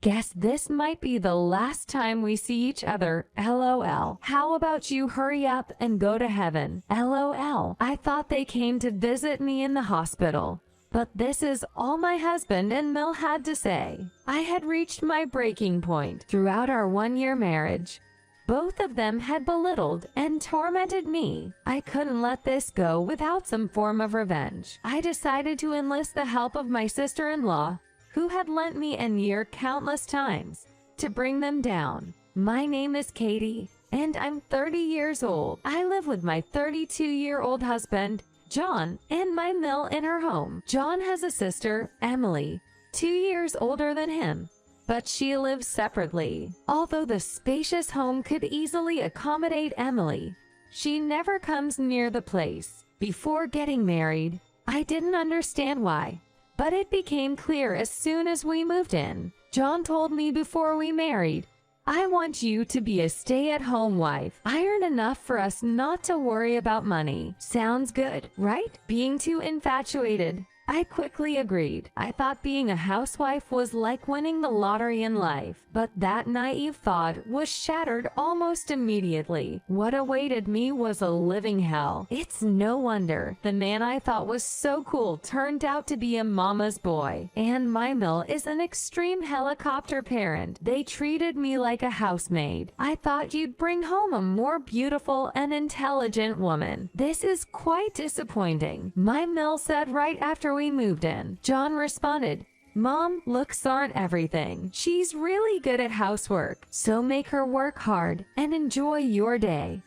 Guess this might be the last time we see each other, lol. How about you hurry up and go to heaven, lol. I thought they came to visit me in the hospital. But this is all my husband and Mill had to say. I had reached my breaking point throughout our one-year marriage. Both of them had belittled and tormented me. I couldn't let this go without some form of revenge. I decided to enlist the help of my sister-in-law, who had lent me an ear countless times, to bring them down. My name is Katie, and I'm 30 years old. I live with my 32-year-old husband, John, and my Mill in her home. John has a sister, Emily, 2 years older than him, but she lives separately. Although the spacious home could easily accommodate Emily, she never comes near the place. Before getting married, I didn't understand why, but it became clear as soon as we moved in. John told me before we married, "I want you to be a stay-at-home wife. I earn enough for us not to worry about money." Sounds good, right? Being too infatuated, I quickly agreed. I thought being a housewife was like winning the lottery in life, but that naive thought was shattered almost immediately. What awaited me was a living hell. It's no wonder the man I thought was so cool turned out to be a mama's boy. And my Mill is an extreme helicopter parent. They treated me like a housemaid. I thought you'd bring home a more beautiful and intelligent woman. This is quite disappointing, my Mill said right after we moved in. John responded, "Mom, looks aren't everything. She's really good at housework, so make her work hard and enjoy your day."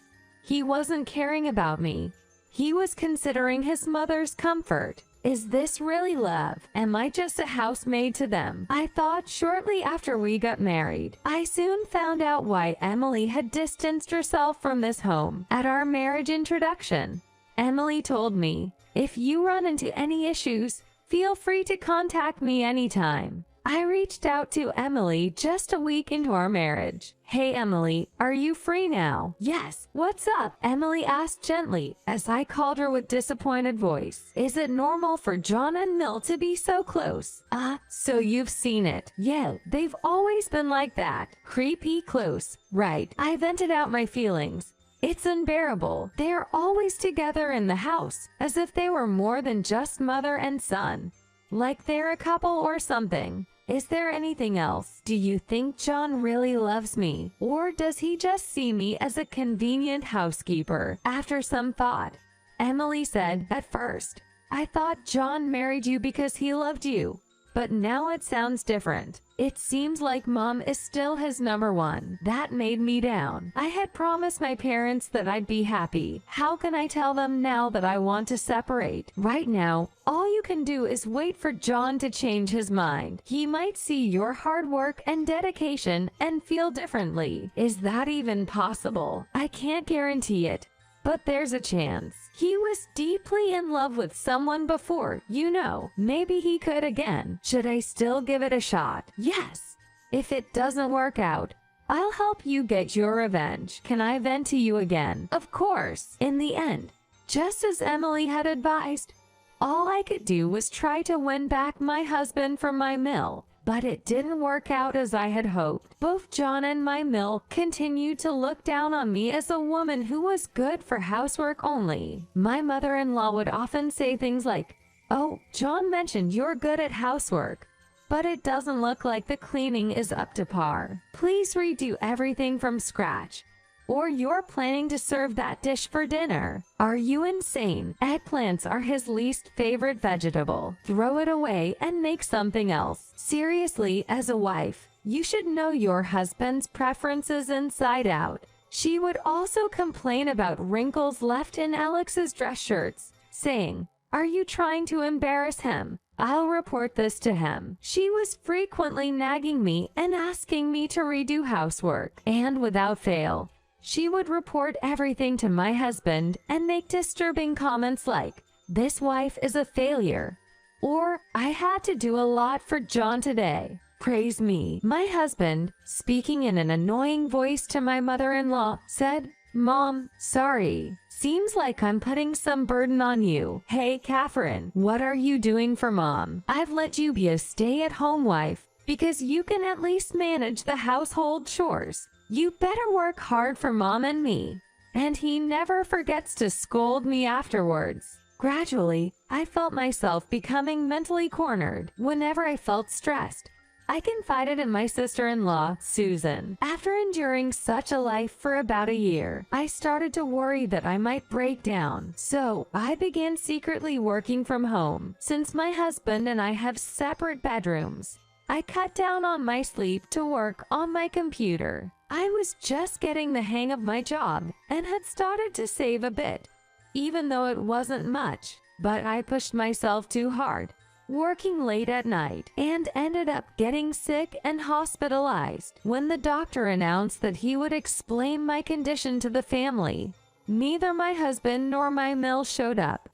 He wasn't caring about me. He was considering his mother's comfort. Is this really love? Am I just a housemaid to them? I thought shortly after we got married. I soon found out why Emily had distanced herself from this home. At our marriage introduction, Emily told me, "If you run into any issues, feel free to contact me anytime." I reached out to Emily just a week into our marriage. "Hey Emily, are you free now?" "Yes, what's up?" Emily asked gently as I called her with disappointed voice. "Is it normal for John and Mill to be so close?" So you've seen it." "Yeah, they've always been like that. Creepy close, right?" I vented out my feelings. "It's unbearable. They're always together in the house, as if they were more than just mother and son. Like they're a couple or something. Is there anything else? Do you think John really loves me, or does he just see me as a convenient housekeeper?" After some thought, Emily said, "At first, I thought John married you because he loved you, but now it sounds different. It seems like Mom is still his number one." That made me down. I had promised my parents that I'd be happy. How can I tell them now that I want to separate? Right now, all you can do is wait for John to change his mind. He might see your hard work and dedication and feel differently. Is that even possible? I can't guarantee it, but there's a chance. He was deeply in love with someone before, you know. Maybe he could again. Should I still give it a shot? Yes. If it doesn't work out, I'll help you get your revenge. Can I vent to you again? Of course. In the end, just as Emily had advised, all I could do was try to win back my husband from my Mill. But it didn't work out as I had hoped. Both John and my Mill continued to look down on me as a woman who was good for housework only. My mother-in-law would often say things like, "Oh, John mentioned you're good at housework, but it doesn't look like the cleaning is up to par. Please redo everything from scratch, or you're planning to serve that dish for dinner. Are you insane? Eggplants are his least favorite vegetable. Throw it away and make something else." Seriously, as a wife, you should know your husband's preferences inside out. She would also complain about wrinkles left in Alex's dress shirts, saying, "Are you trying to embarrass him? I'll report this to him." She was frequently nagging me and asking me to redo housework, and without fail, she would report everything to my husband and make disturbing comments like, "This wife is a failure," or "I had to do a lot for John today. Praise me." My husband, speaking in an annoying voice to my mother-in-law, said, "Mom, sorry. Seems like I'm putting some burden on you. Hey, Catherine, what are you doing for Mom? I've let you be a stay-at-home wife, because you can at least manage the household chores. You better work hard for Mom and me. And he never forgets to scold me afterwards. Gradually, I felt myself becoming mentally cornered whenever I felt stressed. I confided in my sister-in-law, Susan. After enduring such a life for about a year, I started to worry that I might break down. So, I began secretly working from home, since my husband and I have separate bedrooms. I cut down on my sleep to work on my computer. I was just getting the hang of my job and had started to save a bit, even though it wasn't much, but I pushed myself too hard, working late at night, and ended up getting sick and hospitalized. When the doctor announced that he would explain my condition to the family, neither my husband nor my mill showed up.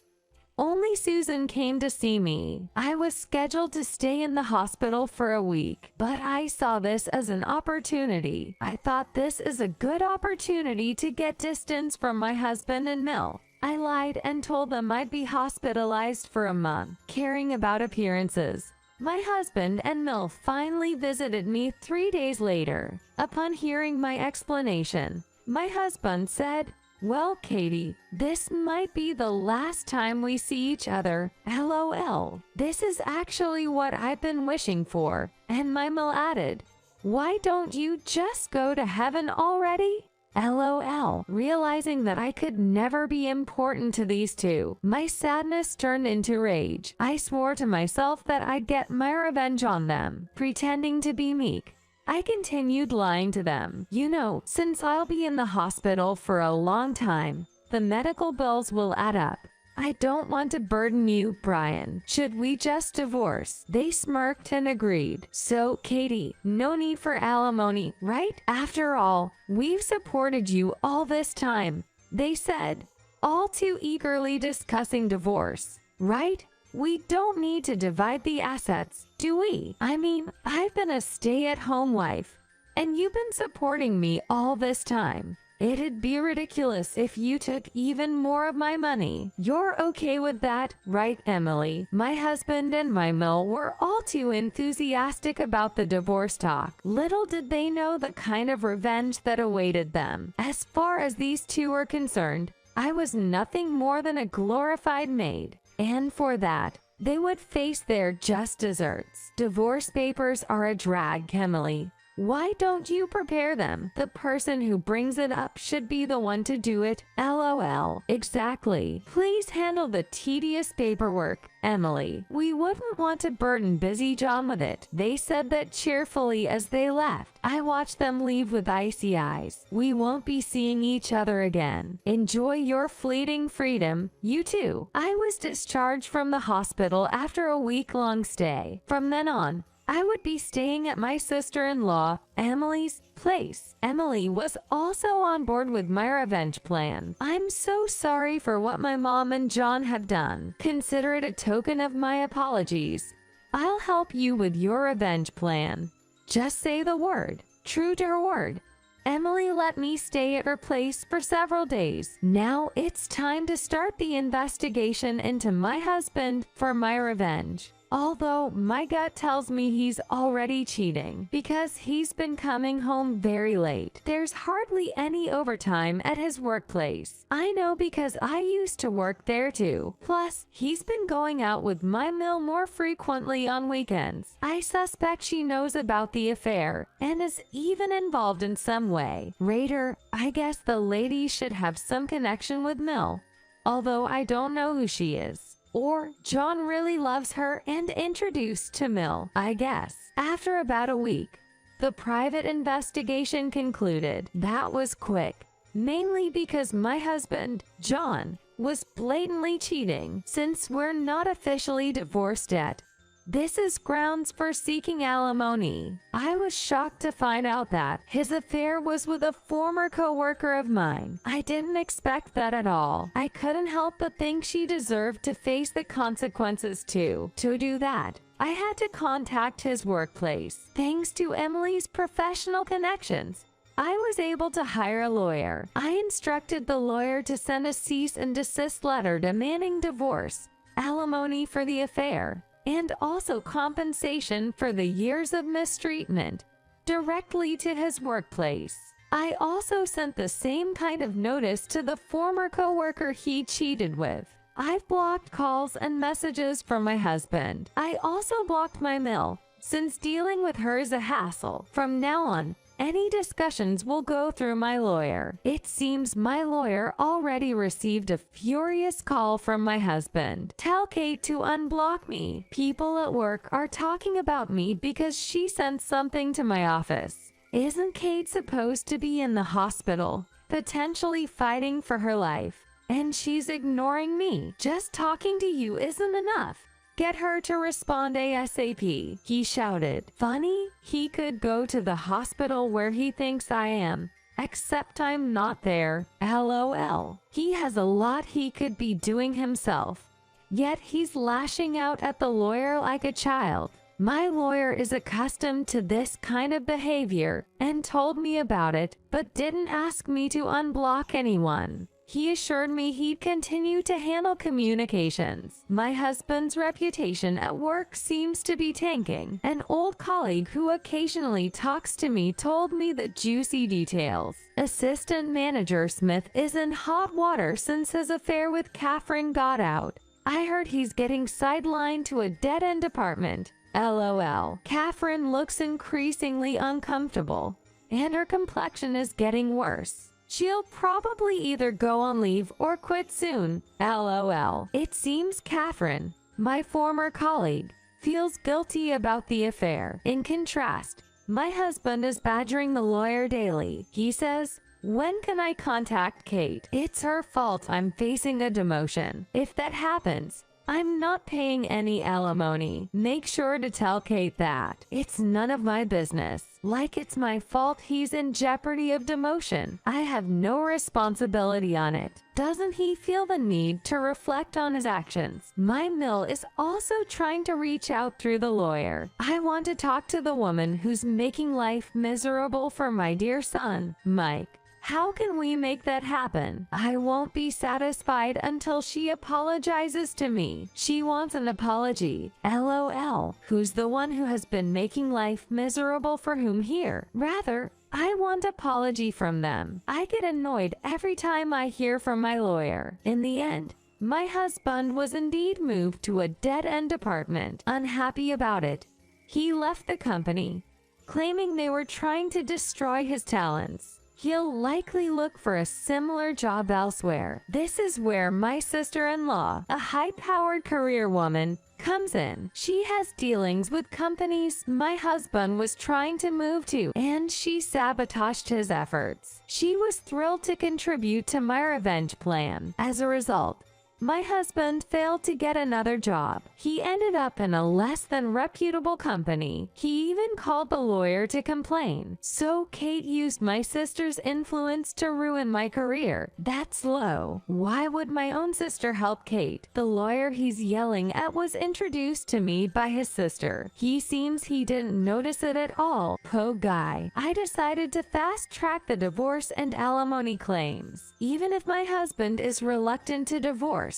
Only Susan came to see me. I was scheduled to stay in the hospital for a week, but I saw this as an opportunity. I thought this is a good opportunity to get distance from my husband and Mill. I lied and told them I'd be hospitalized for a month, caring about appearances. My husband and Mill finally visited me 3 days later. Upon hearing my explanation, my husband said, "Well, Katie, this might be the last time we see each other, LOL. This is actually what I've been wishing for." And my Mill added, "Why don't you just go to heaven already?" LOL. Realizing that I could never be important to these two, my sadness turned into rage. I swore to myself that I'd get my revenge on them. Pretending to be meek, I continued lying to them. "You know, since I'll be in the hospital for a long time, the medical bills will add up. I don't want to burden you, Brian. Should we just divorce?" They smirked and agreed. "So, Katie, no need for alimony, right? After all, we've supported you all this time," they said, all too eagerly discussing divorce. "Right? We don't need to divide the assets, do we? I mean, I've been a stay-at-home wife, and you've been supporting me all this time. It'd be ridiculous if you took even more of my money. You're okay with that, right, Emily?" My husband and my Mill were all too enthusiastic about the divorce talk. Little did they know the kind of revenge that awaited them. As far as these two were concerned, I was nothing more than a glorified maid. And for that, they would face their just desserts. Divorce papers are a drag, Emily. Why don't you prepare them? The person who brings it up should be the one to do it. LOL. Exactly. Please handle the tedious paperwork, Emily. We wouldn't want to burden busy John with it. They said that cheerfully as they left. I watched them leave with icy eyes. We won't be seeing each other again. Enjoy your fleeting freedom. You too. I was discharged from the hospital after a week-long stay. From then on, I would be staying at my sister-in-law, Emily's, place. Emily was also on board with my revenge plan. "I'm so sorry for what my mom and John have done. Consider it a token of my apologies. I'll help you with your revenge plan. Just say the word." True to her word, Emily let me stay at her place for several days. Now it's time to start the investigation into my husband for my revenge. Although my gut tells me he's already cheating because he's been coming home very late. There's hardly any overtime at his workplace. I know because I used to work there too. Plus, he's been going out with my Mill more frequently on weekends. I suspect she knows about the affair and is even involved in some way. Raider, I guess the lady should have some connection with Mill, although I don't know who she is. Or John really loves her and introduced to Mill, I guess. After about a week, the private investigation concluded. That was quick, mainly because my husband, John, was blatantly cheating. Since we're not officially divorced yet, this is grounds for seeking alimony. I was shocked to find out that his affair was with a former co-worker of mine. I didn't expect that at all. I couldn't help but think she deserved to face the consequences too. To do that, I had to contact his workplace. Thanks to Emily's professional connections, I was able to hire a lawyer. I instructed the lawyer to send a cease and desist letter demanding divorce, alimony for the affair, and also compensation for the years of mistreatment directly to his workplace. I also sent the same kind of notice to the former coworker he cheated with. I've blocked calls and messages from my husband. I also blocked my mill, since dealing with her is a hassle. From now on, any discussions will go through my lawyer. It seems my lawyer already received a furious call from my husband. Tell Kate to unblock me. People at work are talking about me because she sent something to my office. Isn't Kate supposed to be in the hospital, potentially fighting for her life? And she's ignoring me. Just talking to you isn't enough. Get her to respond ASAP, he shouted. Funny, he could go to the hospital where he thinks I am, except I'm not there, LOL. He has a lot he could be doing himself, yet he's lashing out at the lawyer like a child. My lawyer is accustomed to this kind of behavior and told me about it, but didn't ask me to unblock anyone. He assured me he'd continue to handle communications. My husband's reputation at work seems to be tanking. An old colleague who occasionally talks to me told me the juicy details. Assistant Manager Smith is in hot water since his affair with Catherine got out. I heard he's getting sidelined to a dead-end department. LOL. Catherine looks increasingly uncomfortable, and her complexion is getting worse. She'll probably either go on leave or quit soon, LOL. It seems Catherine, my former colleague, feels guilty about the affair. In contrast, my husband is badgering the lawyer daily. He says, "When can I contact Kate? It's her fault I'm facing a demotion. If that happens, I'm not paying any alimony. Make sure to tell Kate that. It's none of my business. Like it's my fault he's in jeopardy of demotion. I have no responsibility on it." Doesn't he feel the need to reflect on his actions? My mill is also trying to reach out through the lawyer. I want to talk to the woman who's making life miserable for my dear son, Mike. How can we make that happen? I won't be satisfied until she apologizes to me. She wants an apology. LOL. Who's the one who has been making life miserable for whom here? Rather, I want apology from them. I get annoyed every time I hear from my lawyer. In the end, my husband was indeed moved to a dead-end department. Unhappy about it, he left the company, claiming they were trying to destroy his talents. He'll likely look for a similar job elsewhere. This is where my sister-in-law, a high-powered career woman, comes in. She has dealings with companies my husband was trying to move to, and she sabotaged his efforts. She was thrilled to contribute to my revenge plan. As a result, my husband failed to get another job. He ended up in a less than reputable company. He even called the lawyer to complain. So Kate used my sister's influence to ruin my career. That's low. Why would my own sister help Kate? The lawyer he's yelling at was introduced to me by his sister. He seems he didn't notice it at all. Po guy. I decided to fast track the divorce and alimony claims. Even if my husband is reluctant to divorce,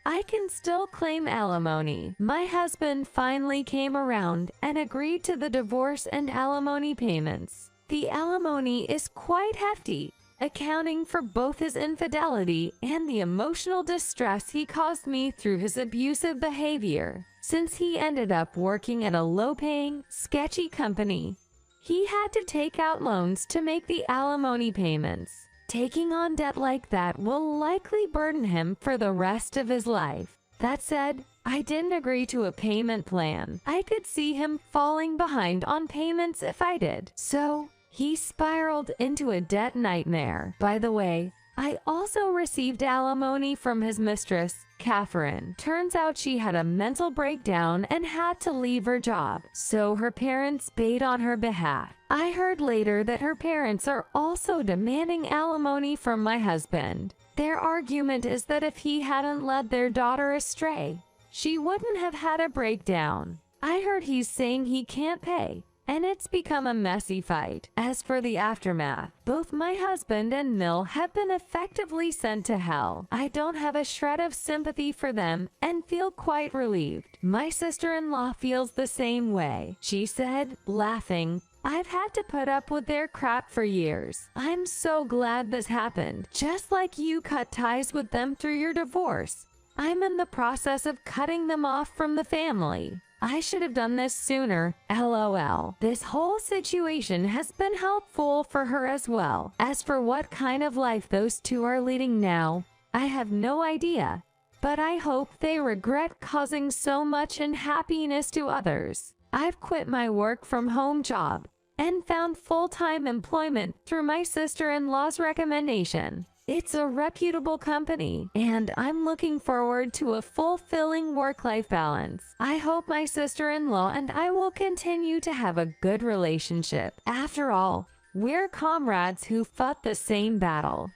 I can still claim alimony. My husband finally came around and agreed to the divorce and alimony payments. The alimony is quite hefty, accounting for both his infidelity and the emotional distress he caused me through his abusive behavior. Since he ended up working at a low-paying, sketchy company, he had to take out loans to make the alimony payments. Taking on debt like that will likely burden him for the rest of his life. That said, I didn't agree to a payment plan. I could see him falling behind on payments if I did. So, he spiraled into a debt nightmare. By the way, I also received alimony from his mistress, Catherine. Turns out she had a mental breakdown and had to leave her job, so her parents paid on her behalf. I heard later that her parents are also demanding alimony from my husband. Their argument is that if he hadn't led their daughter astray, she wouldn't have had a breakdown. I heard he's saying he can't pay, and it's become a messy fight. As for the aftermath, both my husband and Mill have been effectively sent to hell. I don't have a shred of sympathy for them and feel quite relieved. My sister-in-law feels the same way. She said, laughing, "I've had to put up with their crap for years. I'm so glad this happened. Just like you cut ties with them through your divorce, I'm in the process of cutting them off from the family. I should have done this sooner, LOL. This whole situation has been helpful for her as well. As for what kind of life those two are leading now, I have no idea. But I hope they regret causing so much unhappiness to others. I've quit my work from home job and found full-time employment through my sister-in-law's recommendation. It's a reputable company, and I'm looking forward to a fulfilling work-life balance. I hope my sister-in-law and I will continue to have a good relationship. After all, we're comrades who fought the same battle."